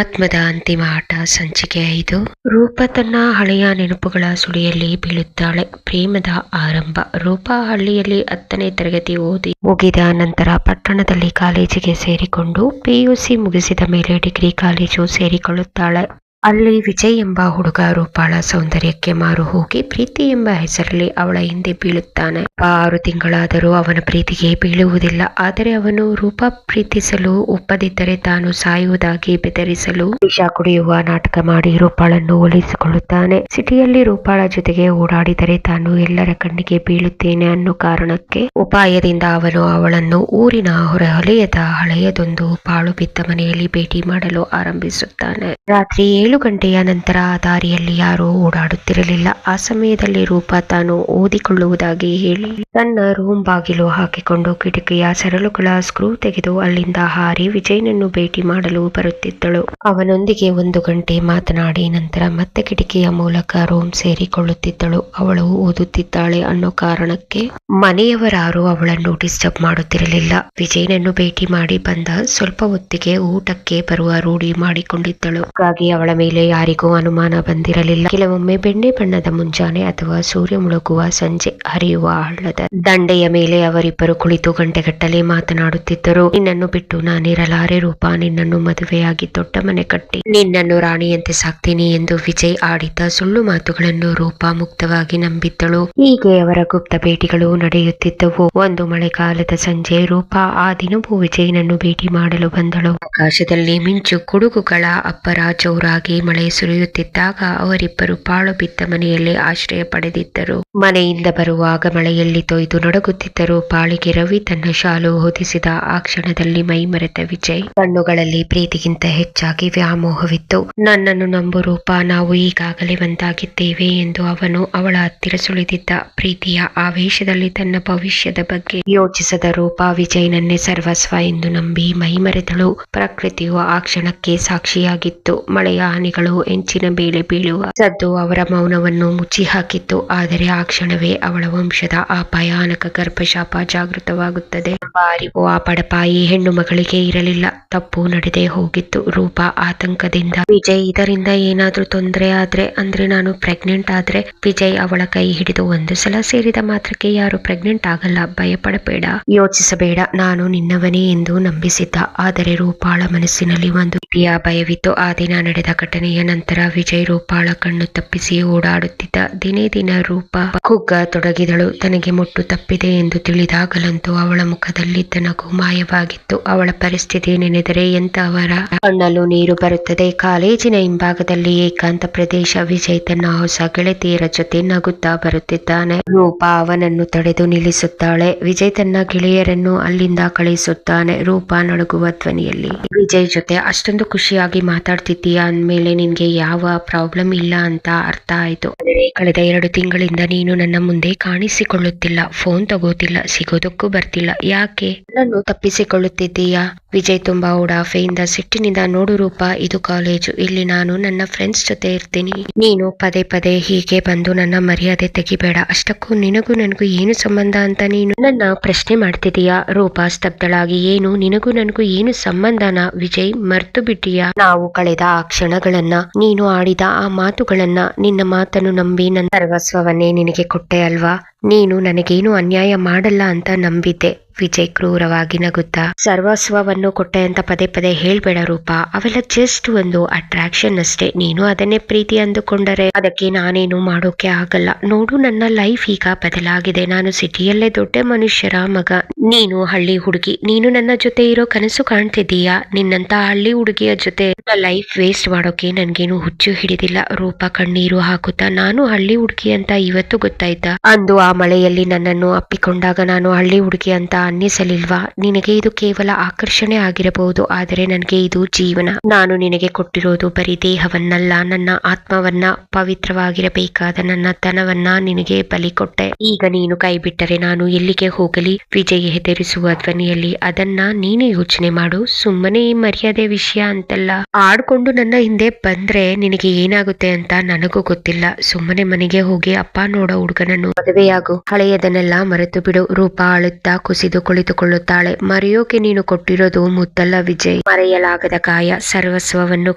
ಆತ್ಮದ ಅಂತಿಮ ಆಟ ಸಂಚಿಕೆ 5. ರೂಪ ತನ್ನ ಹಳೆಯ ನೆನಪುಗಳ ಸುಳಿಯಲ್ಲಿ ಬೀಳುತ್ತಾಳೆ. ಪ್ರೇಮದ ಆರಂಭ. ರೂಪ ಹಳ್ಳಿಯಲ್ಲಿ 10ನೇ ತರಗತಿ ಓದಿ ಮುಗಿದ ನಂತರ ಪಟ್ಟಣದಲ್ಲಿ ಕಾಲೇಜಿಗೆ ಸೇರಿಕೊಂಡು PUC ಮುಗಿಸಿದ ಮೇಲೆ ಡಿಗ್ರಿ ಕಾಲೇಜು ಸೇರಿಕೊಳ್ಳುತ್ತಾಳೆ. ಅಲ್ಲಿ ವಿಜಯ್ ಎಂಬ ಹುಡುಗ ರೂಪಾಳ ಸೌಂದರ್ಯಕ್ಕೆ ಮಾರು ಹೋಗಿ ಪ್ರೀತಿ ಎಂಬ ಹೆಸರಲ್ಲಿ ಅವಳ ಹಿಂದೆ ಬೀಳುತ್ತಾನೆ. 6 ತಿಂಗಳಾದರೂ ಅವನ ಪ್ರೀತಿಗೆ ಬೀಳುವುದಿಲ್ಲ. ಆದರೆ ಅವನು ರೂಪ ಪ್ರೀತಿಸಲು ಒಪ್ಪದಿದ್ದರೆ ತಾನು ಸಾಯುವುದಾಗಿ ಬೆದರಿಸಲು ವಿಷ ಕುಡಿಯುವ ನಾಟಕ ಮಾಡಿ ರೂಪಾಳನ್ನು ಒಲಿಸಿಕೊಳ್ಳುತ್ತಾನೆ. ಸಿಟಿಯಲ್ಲಿ ರೂಪಾಳ ಜೊತೆಗೆ ಓಡಾಡಿದರೆ ತಾನು ಎಲ್ಲರ ಕಣ್ಣಿಗೆ ಬೀಳುತ್ತೇನೆ ಅನ್ನೋ ಕಾರಣಕ್ಕೆ ಉಪಾಯದಿಂದ ಅವನು ಅವಳನ್ನು ಊರಿನ ಹೊರವಲಯದ ಹಳೆಯದೊಂದು ಪಾಳು ಬಿದ್ದ ಮನೆಯಲ್ಲಿ ಭೇಟಿ ಮಾಡಲು ಆರಂಭಿಸುತ್ತಾನೆ. ರಾತ್ರಿ 7 ಗಂಟೆಯ ನಂತರ ಆ ದಾರಿಯಲ್ಲಿ ಯಾರೂ ಓಡಾಡುತ್ತಿರಲಿಲ್ಲ. ಆ ಸಮಯದಲ್ಲಿ ರೂಪ ತಾನು ಓದಿಕೊಳ್ಳುವುದಾಗಿ ಹೇಳಿ ತನ್ನ ರೂಮ್ ಬಾಗಿಲು ಹಾಕಿಕೊಂಡು ಕಿಟಕಿಯ ಸರಳುಗಳ ಸ್ಕ್ರೂ ತೆಗೆದು ಅಲ್ಲಿಂದ ಹಾರಿ ವಿಜಯ್ನನ್ನು ಭೇಟಿ ಮಾಡಲು ಬರುತ್ತಿದ್ದಳು. ಅವನೊಂದಿಗೆ 1 ಗಂಟೆ ಮಾತನಾಡಿ ನಂತರ ಮತ್ತೆ ಕಿಟಕಿಯ ಮೂಲಕ ರೂಮ್ ಸೇರಿಕೊಳ್ಳುತ್ತಿದ್ದಳು. ಅವಳು ಓದುತ್ತಿದ್ದಾಳೆ ಅನ್ನೋ ಕಾರಣಕ್ಕೆ ಮನೆಯವರಾರು ಅವಳನ್ನು ಡಿಸ್ಟರ್ಬ್ ಮಾಡುತ್ತಿರಲಿಲ್ಲ. ವಿಜಯ್ನನ್ನು ಭೇಟಿ ಮಾಡಿ ಬಂದ ಸ್ವಲ್ಪ ಹೊತ್ತಿಗೆ ಊಟಕ್ಕೆ ಬರುವ ರೂಢಿ ಮಾಡಿಕೊಂಡಿದ್ದಳು. ಹಾಗಾಗಿ ಅವಳ ಮೇಲೆ ಯಾರಿಗೂ ಅನುಮಾನ ಬಂದಿರಲಿಲ್ಲ. ಕೆಲವೊಮ್ಮೆ ಬೆಣ್ಣೆ ಬಣ್ಣದ ಮುಂಜಾನೆ ಅಥವಾ ಸೂರ್ಯ ಮುಳುಗುವ ಸಂಜೆ ಹರಿಯುವ ಹಳ್ಳದ ದಂಡೆಯ ಮೇಲೆ ಅವರಿಬ್ಬರು ಕುಳಿತು ಗಂಟೆಗಟ್ಟಲೆ ಮಾತನಾಡುತ್ತಿದ್ದರು. ನಿನ್ನನ್ನು ಬಿಟ್ಟು ನಾನಿರಲಾರೆ ರೂಪ, ನಿನ್ನನ್ನು ಮದುವೆಯಾಗಿ ದೊಡ್ಡ ಮನೆ ಕಟ್ಟಿ ನಿನ್ನನ್ನು ರಾಣಿಯಂತೆ ಸಾಕ್ತೀನಿ ಎಂದು ವಿಜಯ್ ಆಡಿದ ಸುಳ್ಳು ಮಾತುಗಳನ್ನು ರೂಪ ಮುಕ್ತವಾಗಿ ನಂಬಿದ್ದಳು. ಹೀಗೆ ಅವರ ಗುಪ್ತ ಭೇಟಿಗಳು ನಡೆಯುತ್ತಿದ್ದವು. ಒಂದು ಮಳೆಗಾಲದ ಸಂಜೆ ರೂಪ ಆ ದಿನವೂ ವಿಜಯ್ನನ್ನು ಭೇಟಿ ಮಾಡಲು ಬಂದಳು. ಆಕಾಶದಲ್ಲಿ ಮಿಂಚು ಗುಡುಗುಗಳ ಅಬ್ಬರ ಜೋರಾಗಿ ಮಳೆ ಸುರಿಯುತ್ತಿದ್ದಾಗ ಅವರಿಬ್ಬರು ಪಾಳು ಬಿದ್ದ ಮನೆಯಲ್ಲಿ ಆಶ್ರಯ ಪಡೆದಿದ್ದರು. ಮನೆಯಿಂದ ಬರುವಾಗ ಮಳೆಯಲ್ಲಿ ತೊಯ್ದು ನಡುಗುತ್ತಿದ್ದರು. ಪಾಳಿಗೆ ರವಿ ತನ್ನ ಶಾಲು ಹೊದಿಸಿದ ಆ ಕ್ಷಣದಲ್ಲಿ ಮೈ ಮರೆತ ವಿಜಯ್ ಕಣ್ಣುಗಳಲ್ಲಿ ಪ್ರೀತಿಗಿಂತ ಹೆಚ್ಚಾಗಿ ವ್ಯಾಮೋಹವಿತ್ತು. ನನ್ನನ್ನು ನಂಬು ರೂಪ, ನಾವು ಈಗಾಗಲೇ ಒಂದಾಗಿದ್ದೇವೆ ಎಂದು ಅವನು ಅವಳ ಹತ್ತಿರ ಸುಳಿದಿದ್ದ. ಪ್ರೀತಿಯ ಆವೇಶದಲ್ಲಿ ತನ್ನ ಭವಿಷ್ಯದ ಬಗ್ಗೆ ಯೋಚಿಸದ ರೂಪ ವಿಜಯ್ನನ್ನೇ ಸರ್ವಸ್ವ ಎಂದು ನಂಬಿ ಮೈ ಮರೆತಳು. ಪ್ರಕೃತಿಯು ಆ ಕ್ಷಣಕ್ಕೆ ಸಾಕ್ಷಿಯಾಗಿತ್ತು. ಮಳೆಯ ಹನಿಗಳು ಎಂಚಿನ ಮೇಲೆ ಬೀಳುವ ಸದ್ದು ಅವರ ಮೌನವನ್ನು ಮುಚ್ಚಿ ಹಾಕಿತ್ತು. ಆದರೆ ಆ ಕ್ಷಣವೇ ಅವಳ ವಂಶದ ಆ ಭಯಾನಕ ಗರ್ಭಶಾಪ ಜಾಗೃತವಾಗುತ್ತದೆ ಎಂಬ ಅರಿವು ಆ ಬಡಪಾಯಿ ಹೆಣ್ಣು ಮಗಳಿಗೆ ಇರಲಿಲ್ಲ. ತಪ್ಪು ನಡೆದೇ ಹೋಗಿತ್ತು. ರೂಪ ಆತಂಕದಿಂದ, ವಿಜಯ್ ಇದರಿಂದ ಏನಾದ್ರೂ ತೊಂದರೆ ಆದ್ರೆ, ಅಂದ್ರೆ ನಾನು ಪ್ರೆಗ್ನೆಂಟ್ ಆದ್ರೆ? ವಿಜಯ್ ಅವಳ ಕೈ ಹಿಡಿದು, ಒಂದು ಸಲ ಸೇರಿದ ಮಾತ್ರಕ್ಕೆ ಯಾರು ಪ್ರೆಗ್ನೆಂಟ್ ಆಗಲ್ಲ, ಭಯಪಡಬೇಡ, ಯೋಚಿಸಬೇಡ, ನಾನು ನಿನ್ನವನೇ ಎಂದು ನಂಬಿಸಿದ್ದ. ಆದರೆ ರೂಪಾಳ ಮನಸ್ಸಿನಲ್ಲಿ ಒಂದು ರೀತಿಯ ಭಯವಿತ್ತು. ಆ ದಿನ ನಡೆದ ಘಟನೆಯ ನಂತರ ವಿಜಯ್ ರೂಪಾಳ ಕಣ್ಣು ತಪ್ಪಿಸಿ ಓಡಾಡುತ್ತಿದ್ದ. ದಿನೇ ದಿನ ರೂಪ ಕುಗ್ಗ ತೊಡಗಿದಳು. ತನಗೆ ಮುಟ್ಟು ತಪ್ಪಿದೆ ಎಂದು ತಿಳಿದಾಗಲಂತೂ ಅವಳ ಮುಖದಲ್ಲಿದ್ದ ನಗು ಮಾಯವಾಗಿತ್ತು. ಅವಳ ಪರಿಸ್ಥಿತಿ ನೆನೆದರೆ ಎಂತವರ ಕಣ್ಣಲ್ಲೂ ನೀರು ಬರುತ್ತದೆ. ಕಾಲೇಜಿನ ಹಿಂಭಾಗದಲ್ಲಿ ಏಕಾಂತ ಪ್ರದೇಶ. ವಿಜಯ್ ತನ್ನ ಹೊಸ ಗೆಳತಿಯರ ಜೊತೆ ನಗುತ್ತಾ ಬರುತ್ತಿದ್ದಾನೆ. ರೂಪ ಅವನನ್ನು ತಡೆದು ನಿಲ್ಲಿಸುತ್ತಾಳೆ. ವಿಜಯ್ ತನ್ನ ಗೆಳೆಯರನ್ನು ಅಲ್ಲಿಂದ ಕಳಿಸುತ್ತಾನೆ. ರೂಪ ನಡುಗುವ ಧ್ವನಿಯಲ್ಲಿ, ವಿಜಯ್ ಜೊತೆ ಅಷ್ಟೊಂದು ಖುಷಿಯಾಗಿ ಮಾತಾಡ್ತಿದ್ದೀಯಾ ಅಂದ್ಮೇಲೆ ನಿನ್ಗೆ ಯಾವ ಪ್ರಾಬ್ಲಮ್ ಇಲ್ಲ ಅಂತ ಅರ್ಥ ಆಯ್ತು. ಆದರೆ ಕಳೆದ 2 ತಿಂಗಳಿಂದ ನೀನು ನನ್ನ ಮುಂದೆ ಕಾಣಿಸಿಕೊಳ್ಳುತ್ತಿಲ್ಲ, ಫೋನ್ ತಗೋತಿಲ್ಲ, ಸಿಗೋದಕ್ಕೂ ಬರ್ತಿಲ್ಲ. ಯಾಕೆ ನನ್ನನ್ನು ತಪ್ಪಿಸಿಕೊಳ್ಳುತ್ತಿದ್ದೀಯಾ? ವಿಜಯ್ ತುಂಬಾ ಉಡಾಫೆಯಿಂದ ಸಿಟ್ಟಿನಿಂದ, ನೋಡು ರೂಪ, ಇದು ಕಾಲೇಜು, ಇಲ್ಲಿ ನಾನು ನನ್ನ ಫ್ರೆಂಡ್ಸ್ ಜೊತೆ ಇರ್ತೀನಿ. ನೀನು ಪದೇ ಪದೇ ಹೀಗೆ ಬಂದು ನನ್ನ ಮರ್ಯಾದೆ ತೆಗಿಬೇಡ. ಅಷ್ಟಕ್ಕೂ ನಿನಗೂ ನನಗೂ ಏನು ಸಂಬಂಧ ಅಂತ ನೀನು ನನ್ನ ಪ್ರಶ್ನೆ ಮಾಡ್ತಿದೀಯಾ? ರೂಪ ಸ್ತಬ್ಧಳಾಗಿ, ಏನು ನಿನಗೂ ನನಗೂ ಏನು ಸಂಬಂಧನ ವಿಜಯ್, ಮರ್ತು ಬಿಟ್ಟಿಯಾ? ನಾವು ಕಳೆದ ಆ ಕ್ಷಣಗಳನ್ನ, ನೀನು ಆಡಿದ ಆ ಮಾತುಗಳನ್ನ, ನಿನ್ನ ಮಾತನ್ನು ನಂಬಿ ನನ್ನ ಸರ್ವಸ್ವವನ್ನೇ ನಿನಗೆ ಕೊಟ್ಟೆ ಅಲ್ವಾ? ನೀನು ನನಗೇನು ಅನ್ಯಾಯ ಮಾಡಲ್ಲ ಅಂತ ನಂಬಿದ್ದೆ. ವಿಜಯ್ ಕ್ರೂರವಾಗಿ ನಗುತ್ತಾ, ಸರ್ವಸ್ವವನ್ನು ಕೊಟ್ಟೆ ಅಂತ ಪದೇ ಪದೇ ಹೇಳ್ಬೇಡ ರೂಪ, ಅವೆಲ್ಲ ಜಸ್ಟ್ ಒಂದು ಅಟ್ರಾಕ್ಷನ್ ಅಷ್ಟೇ. ನೀನು ಅದನ್ನೇ ಪ್ರೀತಿ ಅಂದುಕೊಂಡರೆ ಅದಕ್ಕೆ ನಾನೇನು ಮಾಡೋಕೆ ಆಗಲ್ಲ. ನೋಡು, ನನ್ನ ಲೈಫ್ ಈಗ ಬದಲಾಗಿದೆ. ನಾನು ಸಿಟಿಯಲ್ಲೇ ದೊಡ್ಡ ಮನುಷ್ಯರ ಮಗ, ನೀನು ಹಳ್ಳಿ ಹುಡುಗಿ. ನೀನು ನನ್ನ ಜೊತೆ ಇರೋ ಕನಸು ಕಾಣ್ತಿದ್ದೀಯಾ? ನಿನ್ನಂತ ಹಳ್ಳಿ ಹುಡುಗಿಯ ಜೊತೆ ಲೈಫ್ ವೇಸ್ಟ್ ಮಾಡೋಕೆ ನನ್ಗೇನು ಹುಚ್ಚು ಹಿಡಿದಿಲ್ಲ. ರೂಪ ಕಣ್ಣೀರು ಹಾಕುತ್ತಾ, ನಾನು ಹಳ್ಳಿ ಹುಡುಗಿ ಅಂತ ಇವತ್ತು ಗೊತ್ತಾಯ್ತಾ? ಅಂದು ಆ ಮಳೆಯಲ್ಲಿ ನನ್ನನ್ನು ಅಪ್ಪಿಕೊಂಡಾಗ ನಾನು ಹಳ್ಳಿ ಹುಡುಗಿ ಅಂತ ಅನ್ನಿಸಲಿಲ್ವಾ? ನಿನಗೆ ಇದು ಕೇವಲ ಆಕರ್ಷಣೆ ಆಗಿರಬಹುದು, ಆದರೆ ನನಗೆ ಇದು ಜೀವನ. ನಾನು ನಿನಗೆ ಕೊಟ್ಟಿರೋದು ಬರೀ ದೇಹವನ್ನಲ್ಲ, ನನ್ನ ಆತ್ಮವನ್ನ, ಪವಿತ್ರವಾಗಿರಬೇಕಾದ ನನ್ನ ತನವನ್ನ ನಿನಗೆ ಬಲಿ ಕೊಟ್ಟೆ. ಈಗ ನೀನು ಕೈ ಬಿಟ್ಟರೆ ನಾನು ಎಲ್ಲಿಗೆ ಹೋಗಲಿ? ವಿಜಯ್ ಹೆದರಿಸುವ ಧ್ವನಿಯಲ್ಲಿ, ಅದನ್ನ ನೀನು ಯೋಚನೆ ಮಾಡು. ಸುಮ್ಮನೆ ಈ ಮರ್ಯಾದೆ ವಿಷಯ ಅಂತೆಲ್ಲ ಆಡ್ಕೊಂಡು ನನ್ನ ಹಿಂದೆ ಬಂದ್ರೆ ನಿನಗೆ ಏನಾಗುತ್ತೆ ಅಂತ ನನಗೂ ಗೊತ್ತಿಲ್ಲ. ಸುಮ್ಮನೆ ಮನೆಗೆ ಹೋಗಿ ಅಪ್ಪ ನೋಡೋ ಹುಡುಗನನ್ನು ಮದುವೆಯಾಗು ಸಾಕು, ಹಳೆಯದನ್ನೆಲ್ಲ ಮರೆತು ಬಿಡು. ರೂಪಾ ಅಳುತ್ತಾ ಕುಸಿದು ಕುಳಿತುಕೊಳ್ಳುತ್ತಾಳೆ. ಮರೆಯೋಕೆ ನೀನು ಕೊಟ್ಟಿರೋದು ಮುದ್ದಲ್ಲ ವಿಜಯ್, ಮರೆಯಲಾಗದ ಗಾಯ. ಸರ್ವಸ್ವವನ್ನು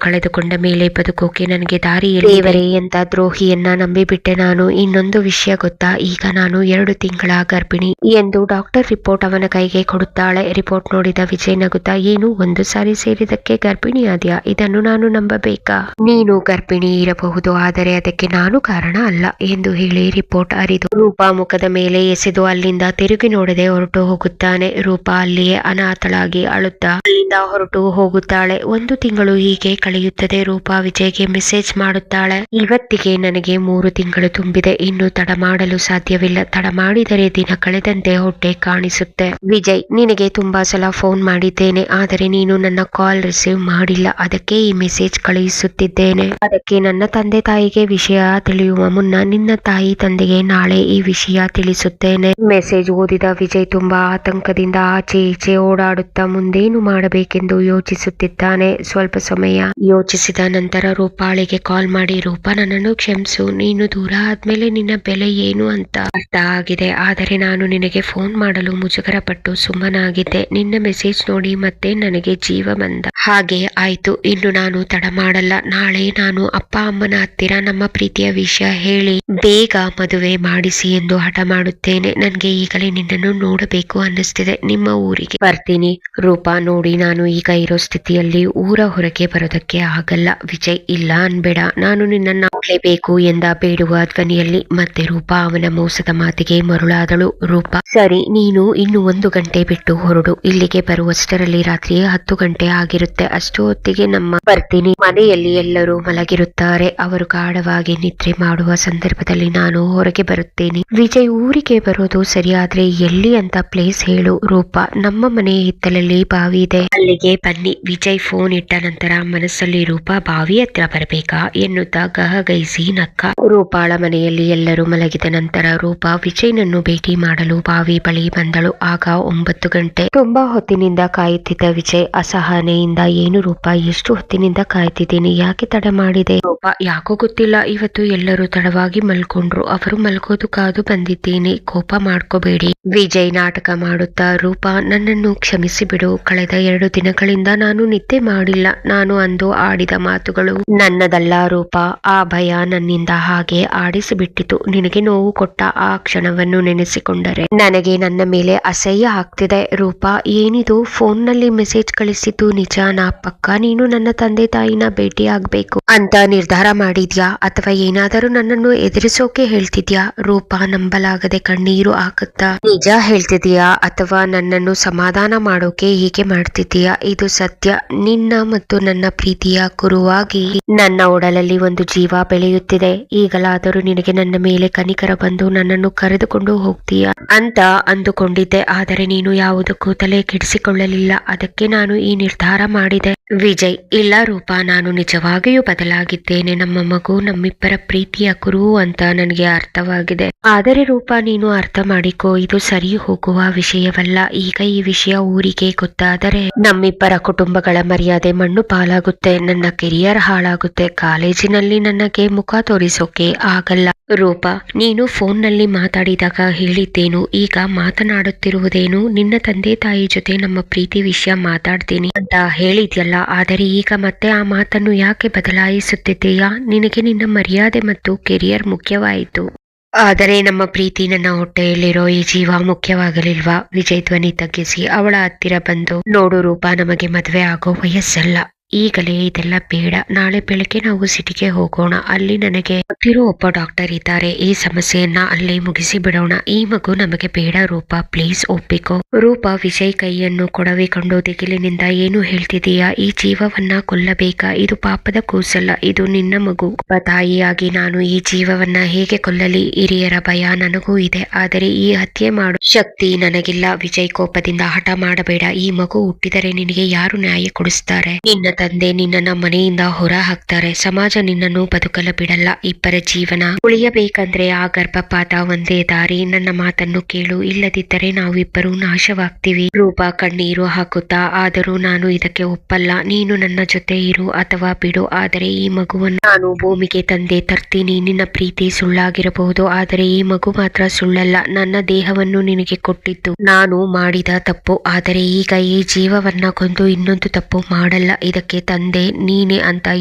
ಕಳೆದುಕೊಂಡ ಮೇಲೆ ಬದುಕೋಕೆ ನನಗೆ ದಾರಿ ಇಲ್ಲ. ದೇವರೇ, ಎಂತ ದ್ರೋಹಿಯನ್ನ ನಂಬಿಬಿಟ್ಟೆ ನಾನು. ಇನ್ನೊಂದು ವಿಷಯ ಗೊತ್ತಾ, ಈಗ ನಾನು 2 ತಿಂಗಳ ಗರ್ಭಿಣಿ ಎಂದು ಡಾಕ್ಟರ್ ರಿಪೋರ್ಟ್ ಅವನ ಕೈಗೆ ಕೊಡುತ್ತಾಳೆ. ರಿಪೋರ್ಟ್ ನೋಡಿದ ವಿಜಯ್ ನಗುತ್ತಾ, ಏನು, 1 ಸಾರಿ ಸೇರಿದಕ್ಕೆ ಗರ್ಭಿಣಿ ಆದ್ಯಾ? ಇದನ್ನು ನಾನು ನಂಬಬೇಕಾ? ನೀನು ಗರ್ಭಿಣಿ ಇರಬಹುದು, ಆದರೆ ಅದಕ್ಕೆ ನಾನು ಕಾರಣ ಅಲ್ಲ ಎಂದು ಹೇಳಿ ರಿಪೋರ್ಟ್ ಅರಿದು ರೂಪಾ ಮುಖದ ಮೇಲೆ ಎಸೆದು ಅಲ್ಲಿಂದ ತಿರುಗಿ ನೋಡದೆ ಹೊರಟು ಹೋಗುತ್ತಾನೆ. ರೂಪಾ ಅಲ್ಲಿಯೇ ಅನಾಥಳಾಗಿ ಅಳುತ್ತಾ ಅಲ್ಲಿಂದ ಹೊರಟು ಹೋಗುತ್ತಾಳೆ. 1 ತಿಂಗಳು ಹೀಗೆ ಕಳೆಯುತ್ತದೆ. ರೂಪಾ ವಿಜಯ್ಗೆ ಮೆಸೇಜ್ ಮಾಡುತ್ತಾಳೆ, ಇವತ್ತಿಗೆ ನನಗೆ 3 ತಿಂಗಳು ತುಂಬಿದೆ. ಇನ್ನು ತಡ ಮಾಡಲು ಸಾಧ್ಯವಿಲ್ಲ. ತಡ ಮಾಡಿದರೆ ದಿನ ಕಳೆದಂತೆ ಹೊಟ್ಟೆ ಕಾಣಿಸುತ್ತೆ. ವಿಜಯ್, ನಿನಗೆ ತುಂಬಾ ಸಲ ಫೋನ್ ಮಾಡಿದ್ದೇನೆ, ಆದರೆ ನೀನು ನನ್ನ ಕಾಲ್ ರಿಸೀವ್ ಮಾಡಿಲ್ಲ. ಅದಕ್ಕೆ ಈ ಮೆಸೇಜ್ ಕಳುಹಿಸುತ್ತಿದ್ದೇನೆ. ಅದಕ್ಕೆ ನನ್ನ ತಂದೆ ತಾಯಿಗೆ ವಿಷಯ ತಿಳಿಯುವ ಮುನ್ನ ನಿನ್ನ ತಾಯಿ ತಂದೆಗೆ ನಾಳೆ ಈ ವಿಷಯ ತಿಳಿಸುತ್ತೇನೆ. ಮೆಸೇಜ್ ಓದಿದ ವಿಜಯ್ ತುಂಬಾ ಆತಂಕದಿಂದ ಆಚೆ ಈಚೆ ಓಡಾಡುತ್ತಾ ಮುಂದೇನು ಮಾಡಬೇಕೆಂದು ಯೋಚಿಸುತ್ತಿದ್ದಾನೆ. ಸ್ವಲ್ಪ ಸಮಯ ಯೋಚಿಸಿದ ನಂತರ ರೂಪಾಳಿಗೆ ಕಾಲ್ ಮಾಡಿ, ರೂಪಾ, ನನ್ನನ್ನು ಕ್ಷಮಿಸು. ನೀನು ದೂರ ಆದ್ಮೇಲೆ ನಿನ್ನ ಬೆಲೆ ಏನು ಅಂತ ಅರ್ಥ ಆಗಿದೆ. ಆದರೆ ನಾನು ನಿನಗೆ ಫೋನ್ ಮಾಡಲು ಮುಜುಗರ ಪಟ್ಟು ಸುಮ್ಮನಾಗಿದ್ದೆ. ನಿನ್ನ ಮೆಸೇಜ್ ನೋಡಿ ಮತ್ತೆ ನನಗೆ ಜೀವ ಬಂದ ಹಾಗೆ ಆಯ್ತು. ಇನ್ನು ನಾನು ತಡ ಮಾಡಲ್ಲ. ನಾಳೆ ನಾನು ಅಪ್ಪ ಅಮ್ಮನ ಹತ್ತಿರ ನಮ್ಮ ಪ್ರೀತಿಯ ವಿಷಯ ಹೇಳಿ ಬೇಗ ಮದುವೆ ಮಾಡಿಸಿ ಎಂದು ಹಠ ಮಾಡುತ್ತೇನೆ. ನನ್ಗೆ ಈಗಲೇ ನಿನ್ನನ್ನು ನೋಡಬೇಕು ಅನ್ನಿಸ್ತಿದೆ. ನಿಮ್ಮ ಊರಿಗೆ ಬರ್ತೀನಿ. ರೂಪಾ, ನೋಡಿ, ನಾನು ಈಗ ಇರೋ ಸ್ಥಿತಿಯಲ್ಲಿ ಊರ ಹೊರಗೆ ಬರೋದಕ್ಕೆ ಆಗಲ್ಲ. ವಿಜಯ್, ಇಲ್ಲ ಅನ್ಬೇಡ, ನಾನು ನಿನ್ನನ್ನು ನೋಡ್ಲೇಬೇಕು ಎಂದ ಬೇಡುವ ಧ್ವನಿಯಲ್ಲಿ. ಮತ್ತೆ ರೂಪಾ ಅವನ ಮೋಸದ ಮಾತಿಗೆ ಮರುಳಾದಳು. ರೂಪಾ, ಸರಿ, ನೀನು ಇನ್ನು 1 ಗಂಟೆ ಬಿಟ್ಟು ಹೊರಡು. ಇಲ್ಲಿಗೆ ಬರುವಷ್ಟರಲ್ಲಿ ರಾತ್ರಿ 10 ಗಂಟೆ ಆಗಿರುತ್ತೆ. ಅಷ್ಟು ಹೊತ್ತಿಗೆ ಬರ್ತೀನಿ. ಮನೆಯಲ್ಲಿ ಎಲ್ಲರೂ ಮಲಗಿರುತ್ತಾರೆ. ಅವರು ಗಾಢವಾಗಿ ನಿದ್ರೆ ಮಾಡುವ ಸಂದರ್ಭದಲ್ಲಿ ನಾನು ಹೊರಗೆ ಬರುತ್ತೇನೆ. ವಿಜಯ್ ಊರಿಗೆ ಬರೋದು ಸರಿ, ಆದ್ರೆ ಎಲ್ಲಿ ಅಂತ ಪ್ಲೇಸ್ ಹೇಳು. ರೂಪಾ, ನಮ್ಮ ಮನೆ ಹಿತ್ತಲಲ್ಲಿ ಬಾವಿ ಇದೆ, ಅಲ್ಲಿಗೆ ಬನ್ನಿ. ವಿಜಯ್ ಫೋನ್ ಇಟ್ಟ ನಂತರ ಮನಸ್ಸಲ್ಲಿ ರೂಪಾ ಬಾವಿ ಹತ್ರ ಬರಬೇಕಾ ಎನ್ನುತ್ತಾ ಗಹಗೈಸಿ ನಕ್ಕ. ರೂಪಾಳ ಮನೆಯಲ್ಲಿ ಎಲ್ಲರೂ ಮಲಗಿದ ನಂತರ ರೂಪಾ ವಿಜಯ್ನನ್ನು ಭೇಟಿ ಮಾಡಲು ಬಾವಿ ಬಳಿ ಬಂದಳು. ಆಗ 9 ಗಂಟೆ. ತುಂಬಾ ಹೊತ್ತಿನಿಂದ ಕಾಯುತ್ತಿದ್ದ ವಿಜಯ್ ಅಸಹನೆಯಿಂದ, ಏನು ರೂಪಾ, ಎಷ್ಟು ಹೊತ್ತಿನಿಂದ ಕಾಯ್ತಿದ್ದೀನಿ, ಯಾಕೆ ತಡ ಮಾಡಿದೆ? ರೂಪಾ, ಯಾಕೋ ಗೊತ್ತಿಲ್ಲ, ಇವತ್ತು ಎಲ್ಲರೂ ತಡವಾಗಿ ಮಲ್ಕೊಂಡ್ರು. ಅವರು ಮಲ್ಕೋದು ಕಾದು ಬಂದಿದ್ದೀನಿ, ಕೋಪ ಮಾಡ್ಕೋಬೇಡಿ. ವಿಜಯ್ ನಾಟಕ ಮಾಡುತ್ತಾ, ರೂಪಾ, ನನ್ನನ್ನು ಕ್ಷಮಿಸಿ ಬಿಡು. ಕಳೆದ 2 ದಿನಗಳಿಂದ ನಾನು ನಿದ್ದೆ ಮಾಡಿಲ್ಲ. ನಾನು ಅಂದು ಆಡಿದ ಮಾತುಗಳು ನನ್ನದಲ್ಲ ರೂಪಾ. ಆ ಭಯ ನನ್ನಿಂದ ಹಾಗೆ ಆಡಿಸಿಬಿಟ್ಟಿತು. ನಿನಗೆ ನೋವು ಕೊಟ್ಟ ಆ ಕ್ಷಣವನ್ನು ನೆನೆಸಿಕೊಂಡರೆ ನನಗೆ ನನ್ನ ಮೇಲೆ ಅಸಹ್ಯ ಆಗ್ತಿದೆ. ರೂಪಾ, ಏನಿದು, ಫೋನ್ ನಲ್ಲಿ ಮೆಸೇಜ್ ಕಳಿಸಿದ್ದು ನಿಜಾನಾ? ಪಕ್ಕ ನೀನು ನನ್ನ ತಂದೆ ತಾಯಿನ ಭೇಟಿ ಆಗ್ಬೇಕು ಅಂತ ನಿರ್ಧಾರ ಮಾಡಿದ್ಯಾ, ಅಥವಾ ಏನಾದರೂ ನನ್ನನ್ನು ಎದುರಿಸೋಕೆ ಹೇಳ್ತಿದ್ಯಾ? ರೂಪಾ ನಂಬಲಾಗದೆ ಕಣ್ಣೀರು ಹಾಕುತ್ತಾ, ನಿಜ ಹೇಳ್ತಿದ್ಯಾ ಅಥವಾ ನನ್ನನ್ನು ಸಮಾಧಾನ ಮಾಡೋಕೆ ಹೀಗೆ ಮಾಡ್ತಿದ್ದೀಯಾ? ಇದು ಸತ್ಯ. ನಿನ್ನ ಮತ್ತು ನನ್ನ ಪ್ರೀತಿಯ ಕುರುವಾಗಿ ನನ್ನ ಒಡಲಲ್ಲಿ ಒಂದು ಜೀವ ಬೆಳೆಯುತ್ತಿದೆ. ಈಗಲಾದರೂ ನಿನಗೆ ನನ್ನ ಮೇಲೆ ಕನಿಕರ ಬಂದು ನನ್ನನ್ನು ಕರೆದುಕೊಂಡು ಹೋಗ್ತೀಯಾ ಅಂತ ಅಂದುಕೊಂಡಿದ್ದೆ. ಆದರೆ ನೀನು ಯಾವುದಕ್ಕೂ ತಲೆ ಕೆಡಿಸಿಕೊಳ್ಳಲಿಲ್ಲ. ಅದಕ್ಕೆ ನಾನು ಈ ನಿರ್ಧಾರ ಮಾಡಿದೆ. ವಿಜಯ್, ಇಲ್ಲ ರೂಪಾ, ನಾನು ನಿಜವಾಗಿಯೂ ಬದಲಾಗಿದ್ದೇನೆ. ನಮ್ಮ ಮಗು ನಮ್ಮಿಬ್ಬರ ಪ್ರೀತಿಯ ಕುರು ಅಂತ ನನಗೆ ಅರ್ಥವಾಗಿದೆ. ಆದರೆ ರೂಪಾ, ನೀನು ಅರ್ಥ ಮಾಡಿಕೋ, ಇದು ಸರಿ ಹೋಗುವ ವಿಷಯವಲ್ಲ. ಈಗ ಈ ವಿಷಯ ಊರಿಗೆ ಗೊತ್ತಾದರೆ ನಮ್ಮಿಬ್ಬರ ಕುಟುಂಬಗಳ ಮರ್ಯಾದೆ ಮಣ್ಣು ಪಾಲಾಗುತ್ತೆ. ನನ್ನ ಕೆರಿಯರ್ ಹಾಳಾಗುತ್ತೆ. ಕಾಲೇಜಿನಲ್ಲಿ ನನಗೆ ಮುಖ ತೋರಿಸೋಕೆ ಆಗಲ್ಲ. ರೂಪಾ, ನೀನು ಫೋನ್ ನಲ್ಲಿ ಮಾತಾಡಿದಾಗ ಹೇಳಿದ್ದೇನು, ಈಗ ಮಾತನಾಡುತ್ತಿರುವುದೇನು? ನಿನ್ನ ತಂದೆ ತಾಯಿ ಜೊತೆ ನಮ್ಮ ಪ್ರೀತಿ ವಿಷಯ ಮಾತಾಡ್ತೀನಿ ಅಂತ ಹೇಳಿದ್ಯಲ್ಲ, ಆದರೆ ಈಗ ಮತ್ತೆ ಆ ಮಾತನ್ನು ಯಾಕೆ ಬದಲಾಯಿಸುತ್ತಿದ್ದೀಯಾ? ನಿನಗೆ ನಿನ್ನ ಮರ್ಯಾದೆ ಮತ್ತು ಕೆರಿಯರ್ ಮುಖ್ಯವಾಯಿತು, ಆದರೆ ನಮ್ಮ ಪ್ರೀತಿ, ನನ್ನ ಹೊಟ್ಟೆಯಲ್ಲಿರೋ ಈ ಜೀವ ಮುಖ್ಯವಾಗಲಿಲ್ವಾ? ವಿಜಯ್ ಧ್ವನಿ ತಗ್ಗಿಸಿ ಅವಳ ಹತ್ತಿರ ಬಂದು, ನೋಡು ರೂಪಾ, ನಮಗೆ ಮದುವೆ ಆಗೋ ವಯಸ್ಸಲ್ಲ. ಈಗಲೇ ಇದೆಲ್ಲ ಬೇಡ. ನಾಳೆ ಬೆಳಗ್ಗೆ ನಾವು ಸಿಟಿಗೆ ಹೋಗೋಣ. ಅಲ್ಲಿ ನನಗೆ ಗೊತ್ತಿರೋ ಒಬ್ಬ ಡಾಕ್ಟರ್ ಇದ್ದಾರೆ. ಈ ಸಮಸ್ಯೆಯನ್ನ ಅಲ್ಲೇ ಮುಗಿಸಿ ಬಿಡೋಣ. ಈ ಮಗು ನಮಗೆ ಬೇಡ. ರೂಪಾ, ಪ್ಲೀಸ್ ಒಪ್ಪಿಕೋ. ರೂಪಾ ವಿಜಯ್ ಕೈಯನ್ನು ಕೊಡವಿಕೊಂಡು ದಿಗಿಲಿನಿಂದ, ಏನು ಹೇಳ್ತಿದೀಯಾ? ಈ ಜೀವವನ್ನ ಕೊಲ್ಲಬೇಕಾ? ಇದು ಪಾಪದ ಕೂಸಲ್ಲ, ಇದು ನಿನ್ನ ಮಗು. ಒಬ್ಬ ತಾಯಿಯಾಗಿ ನಾನು ಈ ಜೀವವನ್ನ ಹೇಗೆ ಕೊಲ್ಲಲಿ? ಹಿರಿಯರ ಭಯ ನನಗೂ ಇದೆ, ಆದರೆ ಈ ಹತ್ಯೆ ಮಾಡೋ ಶಕ್ತಿ ನನಗಿಲ್ಲ. ವಿಜಯ್ ಕೋಪದಿಂದ, ಹಠ ಮಾಡಬೇಡ. ಈ ಮಗು ಹುಟ್ಟಿದರೆ ನಿನಗೆ ಯಾರು ನ್ಯಾಯ ಕೊಡಿಸ್ತಾರೆ? ನಿನ್ನ ತಂದೆ ನಿನ್ನನ್ನ ಮನೆಯಿಂದ ಹೊರ ಹಾಕ್ತಾರೆ, ಸಮಾಜ ನಿನ್ನನ್ನು ಬದುಕಲು ಬಿಡಲ್ಲ. ಇಬ್ಬರ ಜೀವನ ಉಳಿಯಬೇಕಂದ್ರೆ ಆ ಗರ್ಭಪಾತ ಒಂದೇ ದಾರಿ. ನನ್ನ ಮಾತನ್ನು ಕೇಳು, ಇಲ್ಲದಿದ್ದರೆ ನಾವಿಬ್ಬರು ನಾಶವಾಗ್ತೀವಿ. ರೂಪ ಕಣ್ಣೀರು ಹಾಕುತ್ತಾ, ಆದರೂ ನಾನು ಇದಕ್ಕೆ ಒಪ್ಪಲ್ಲ. ನೀನು ನನ್ನ ಜೊತೆ ಇರು ಅಥವಾ ಬಿಡು, ಆದರೆ ಈ ಮಗುವನ್ನು ನಾನು ಭೂಮಿಗೆ ತಂದೆ ತರ್ತೀನಿ. ನಿನ್ನ ಪ್ರೀತಿ ಸುಳ್ಳಾಗಿರಬಹುದು, ಆದರೆ ಈ ಮಗು ಮಾತ್ರ ಸುಳ್ಳಲ್ಲ. ನನ್ನ ದೇಹವನ್ನು ನಿನಗೆ ಕೊಟ್ಟಿದ್ದು ನಾನು ಮಾಡಿದ ತಪ್ಪು, ಆದರೆ ಈಗ ಈ ಜೀವವನ್ನ ಕೊಂದು ಇನ್ನೊಂದು ತಪ್ಪು ಮಾಡಲ್ಲ. ಇದಕ್ಕೆ ತಂದೆ ನೀನೆ ಅಂತ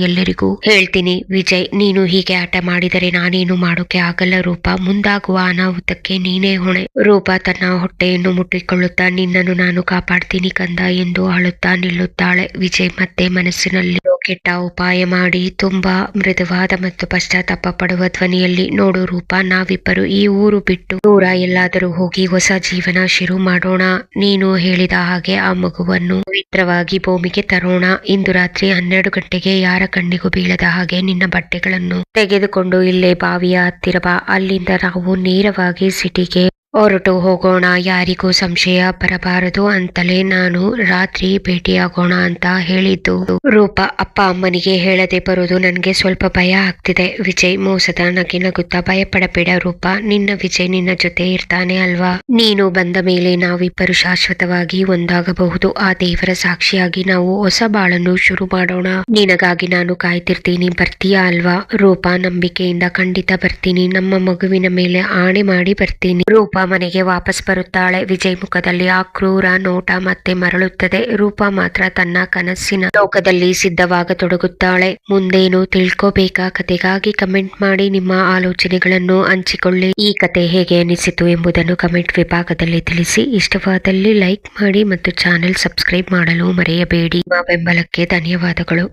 ಎಲ್ಲರಿಗೂ ಹೇಳ್ತೀನಿ. ವಿಜಯ್, ನೀನು ಹೀಗೆ ಆಟ ಮಾಡಿದರೆ ನಾನೇನು ಮಾಡೋಕೆ ಆಗಲ್ಲ ರೂಪ. ಮುಂದಾಗುವ ಅನಾಹುತಕ್ಕೆ ನೀನೇ ಹೊಣೆ. ರೂಪ ತನ್ನ ಹೊಟ್ಟೆಯನ್ನು ಮುಟ್ಟಿಕೊಳ್ಳುತ್ತಾ, ನಿನ್ನನ್ನು ನಾನು ಕಾಪಾಡ್ತೀನಿ ಕಂದ ಎಂದು ಅಳುತ್ತಾ ನಿಲ್ಲುತ್ತಾಳೆ. ವಿಜಯ್ ಮತ್ತೆ ಮನಸ್ಸಿನಲ್ಲಿ ಕೆಟ್ಟ ಉಪಾಯ ಮಾಡಿ ತುಂಬಾ ಮೃದುವಾದ ಮತ್ತು ಪಶ್ಚಾತ್ತಾಪ ಪಡುವ ಧ್ವನಿಯಲ್ಲಿ, ನೋಡು ರೂಪ, ನಾವಿಬ್ಬರು ಈ ಊರು ಬಿಟ್ಟು ದೂರ ಎಲ್ಲಾದರೂ ಹೋಗಿ ಹೊಸ ಜೀವನ ಶುರು ಮಾಡೋಣ. ನೀನು ಹೇಳಿದ ಹಾಗೆ ಆ ಮಗುವನ್ನು ಪವಿತ್ರವಾಗಿ ಭೂಮಿಗೆ ತರೋಣ. ಇಂದು ರಾತ್ರಿ 12 ಗಂಟೆಗೆ ಯಾರ ಕಣ್ಣಿಗೂ ಬೀಳದ ಹಾಗೆ ನಿನ್ನ ಬಟ್ಟೆಗಳನ್ನು ತೆಗೆದುಕೊಂಡು ಇಲ್ಲೇ ಬಾವಿಯ ಹತ್ತಿರ ಬಾ. ಅಲ್ಲಿಂದ ನಾವು ನೇರವಾಗಿ ಸಿಟಿಗೆ ಹೊರಟು ಹೋಗೋಣ. ಯಾರಿಗೂ ಸಂಶಯ ಬರಬಾರದು ಅಂತಲೇ ನಾನು ರಾತ್ರಿ ಭೇಟಿಯಾಗೋಣ ಅಂತ ಹೇಳಿದ್ದು. ರೂಪ ಅಪ್ಪ ಅಮ್ಮನಿಗೆ ಹೇಳದೆ ಬರೋದು ನನಗೆ ಸ್ವಲ್ಪ ಭಯ ಆಗ್ತಿದೆ. ವಿಜಯ್ ಮೋಸದ ನಗೆ ನಗುತ್ತಾ, ಭಯಪಡಬೇಡ ರೂಪ, ನಿನ್ನ ವಿಜಯ್ ನಿನ್ನ ಜೊತೆ ಇರ್ತಾನೆ ಅಲ್ವಾ. ನೀನು ಬಂದ ಮೇಲೆ ನಾವಿಬ್ಬರು ಶಾಶ್ವತವಾಗಿ ಒಂದಾಗಬಹುದು. ಆ ದೇವರ ಸಾಕ್ಷಿಯಾಗಿ ನಾವು ಹೊಸ ಬಾಳನ್ನು ಶುರು ಮಾಡೋಣ. ನಿನಗಾಗಿ ನಾನು ಕಾಯ್ತಿರ್ತೀನಿ, ಬರ್ತೀಯಾ ಅಲ್ವಾ. ರೂಪ ನಂಬಿಕೆಯಿಂದ, ಖಂಡಿತ ಬರ್ತೀನಿ, ನಮ್ಮ ಮಗುವಿನ ಮೇಲೆ ಆಣೆ ಮಾಡಿ ಬರ್ತೀನಿ. ರೂಪ ಮನೆಗೆ ವಾಪಸ್ ಬರುತ್ತಾಳೆ. ವಿಜಯ್ ಮುಖದಲ್ಲಿ ಆ ಕ್ರೂರ ನೋಟ ಮತ್ತೆ ಮರಳುತ್ತದೆ. ರೂಪ ಮಾತ್ರ ತನ್ನ ಕನಸಿನ ಲೋಕದಲ್ಲಿ ಸಿದ್ಧವಾಗತೊಡಗುತ್ತಾಳೆ. ಮುಂದೇನು ತಿಳ್ಕೋಬೇಕಾ ಕತೆಗಾಗಿ ಕಮೆಂಟ್ ಮಾಡಿ ನಿಮ್ಮ ಆಲೋಚನೆಗಳನ್ನು ಹಂಚಿಕೊಳ್ಳಿ. ಈ ಕತೆ ಹೇಗೆ ಅನಿಸಿತು ಎಂಬುದನ್ನು ಕಮೆಂಟ್ ವಿಭಾಗದಲ್ಲಿ ತಿಳಿಸಿ. ಇಷ್ಟವಾದಲ್ಲಿ ಲೈಕ್ ಮಾಡಿ ಮತ್ತು ಚಾನೆಲ್ ಸಬ್ಸ್ಕ್ರೈಬ್ ಮಾಡಲು ಮರೆಯಬೇಡಿ. ನಿಮ್ಮ ಬೆಂಬಲಕ್ಕೆ ಧನ್ಯವಾದಗಳು.